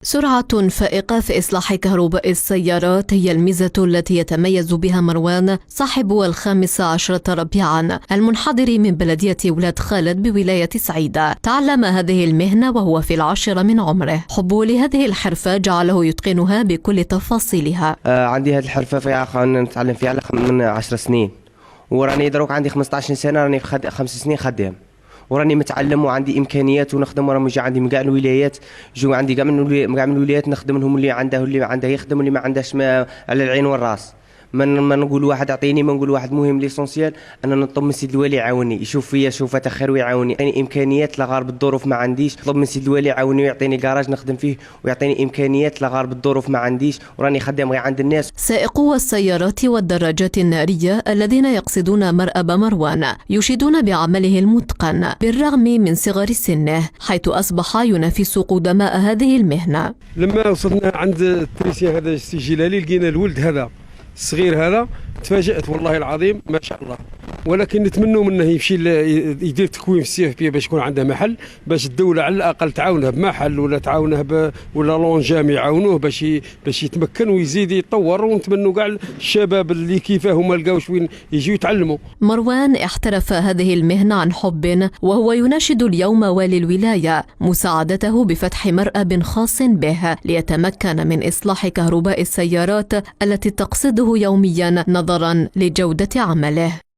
سرعة فائقة في إصلاح كهرباء السيارات هي الميزة التي يتميز بها مروان صاحب 15 ربيعا المنحدر من بلدية ولاد خالد بولاية سعيدة. تعلم هذه المهنة وهو في 10 من عمره. حبه لهذه الحرفة جعله يتقنها بكل تفاصيلها. عندي هذه الحرفة نتعلم فيها من 10 سنين، وراني دروك عندي 15 سنة، راني في 5 سنين خدام، وراني متعلم وعندي امكانيات ونخدم. وراني يجي عندي من كاع الولايات، جو عندي كاع من الولايات نخدم لهم، اللي عنده يخدم واللي ما عندهاش ما على العين والراس. ما نقول واحد اعطيني، ما نقول واحد مهم ليسونسيال. انا نطلب من سيد الوالي يعاوني، يشوف فيا شوفه خير ويعاوني، يعطيني امكانيات لغالب الظروف ما عنديش. نطلب من سيد الوالي يعاوني ويعطيني كراج نخدم فيه، ويعطيني امكانيات لغالب الظروف ما عنديش، وراني خدام غير عند الناس. سائقو السيارات والدراجات النارية الذين يقصدون مرأب مروان يشيدون بعمله المتقن بالرغم من صغر سنه، حيث أصبح ينافس قدماء هذه المهنة. لما وصلنا عند التريسيان هذا السي جلالي، لقينا الولد هذا الصغير هذا، تفاجأت والله العظيم ما شاء الله. ولكن نتمنوا منه يمشي يدير تكوين في السي اف بي باش يكون عنده محل، باش الدوله على الاقل تعاونه بمحل ولا تعاونه ولا لونجام يعاونوه باش يتمكن ويزيد يتطور. ونتمنوا كاع الشباب اللي كيفاه ما لقاوش وين يجوا يتعلموا. مروان احترف هذه المهنة عن حب، وهو يناشد اليوم والي الولاية مساعدته بفتح مرأب خاص به ليتمكن من إصلاح كهرباء السيارات التي تقصده يوميا نظرا لجودة عمله.